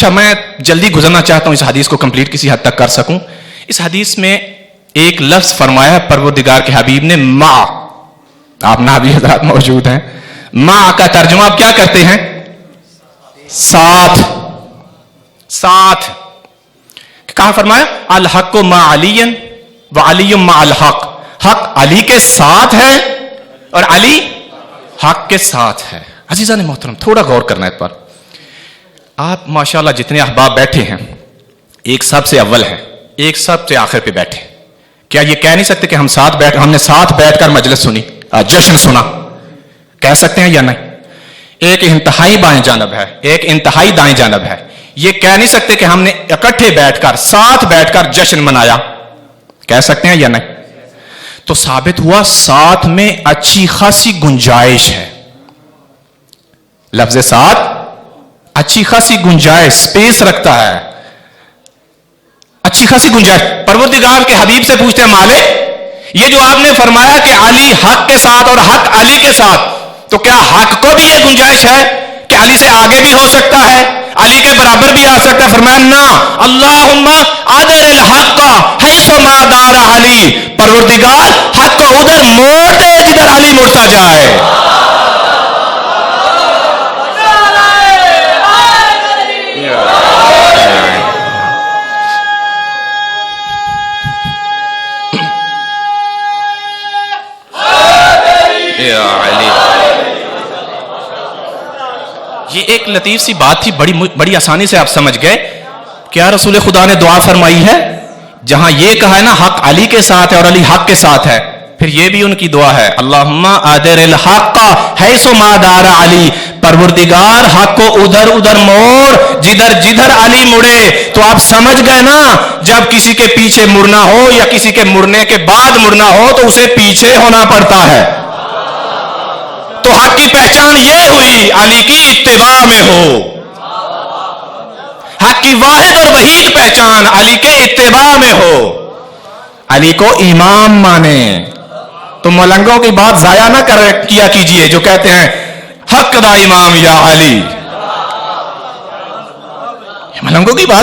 اچھا میں جلدی گزرنا چاہتا ہوں اس حدیث کو کمپلیٹ کسی حد تک کر سکوں. اس حدیث میں ایک لفظ فرمایا پروردگار کے حبیب نے ما. آپ نبی حضرات موجود ہیں. ما کا ترجمہ آپ کیا کرتے ہیں؟ ساتھ. ساتھ کہا فرمایا الحق مع علی و علی مع الحق. حق علی کے ساتھ ہے اور علی حق کے ساتھ ہے. عزیزان محترم تھوڑا غور کرنا ہے اس پر. آپ ماشاءاللہ جتنے احباب بیٹھے ہیں ایک سب سے اول ہے ایک سب سے آخر پہ بیٹھے. کیا یہ کہہ نہیں سکتے کہ ہم نے ساتھ بیٹھ کر مجلس سنی, جشن سنا؟ کہہ سکتے ہیں یا نہیں؟ ایک انتہائی بائیں جانب ہے ایک انتہائی دائیں جانب ہے. یہ کہہ نہیں سکتے کہ ہم نے اکٹھے بیٹھ کر ساتھ بیٹھ کر جشن منایا. کہہ سکتے ہیں یا نہیں؟ تو ثابت ہوا ساتھ میں اچھی خاصی گنجائش ہے. لفظ ساتھ اچھی خاصی گنجائش سپیس رکھتا ہے, اچھی خاصی گنجائش. پروردگار کے حبیب سے پوچھتے ہیں مالک یہ جو آپ نے فرمایا کہ علی حق کے ساتھ اور حق علی کے ساتھ, تو کیا حق کو بھی یہ گنجائش ہے کہ علی سے آگے بھی ہو سکتا ہے, علی کے برابر بھی آ سکتا ہے؟ فرمایا نا, اللہم ادر الحق حیث ما دار علی. پروردگار حق کو ادھر موڑ دے جدھر علی مڑتا جائے. یہ ایک لطیف سی بات تھی, بڑی آسانی سے آپ سمجھ گئے. کیا رسول خدا نے دعا فرمائی ہے؟ جہاں یہ کہا ہے نا حق علی کے ساتھ ہے اور علی حق کے ساتھ ہے, پھر یہ بھی ان کی دعا ہے اللہم ادر الحق حیث ما دار علی. پروردگار حق کو ادھر ادھر موڑ جدھر جدھر علی مڑے. تو آپ سمجھ گئے نا, جب کسی کے پیچھے مڑنا ہو یا کسی کے مڑنے کے بعد مڑنا ہو تو اسے پیچھے ہونا پڑتا ہے. تو حق کی پہچان یہ ہوئی علی کی اتباع میں ہو. حق کی واحد اور وحید پہچان علی کے اتباع میں ہو. علی کو امام مانے. تو ملنگوں کی بات ضائع نہ کیا کیجئے جو کہتے ہیں حق دا امام یا علی. ملنگوں کی بات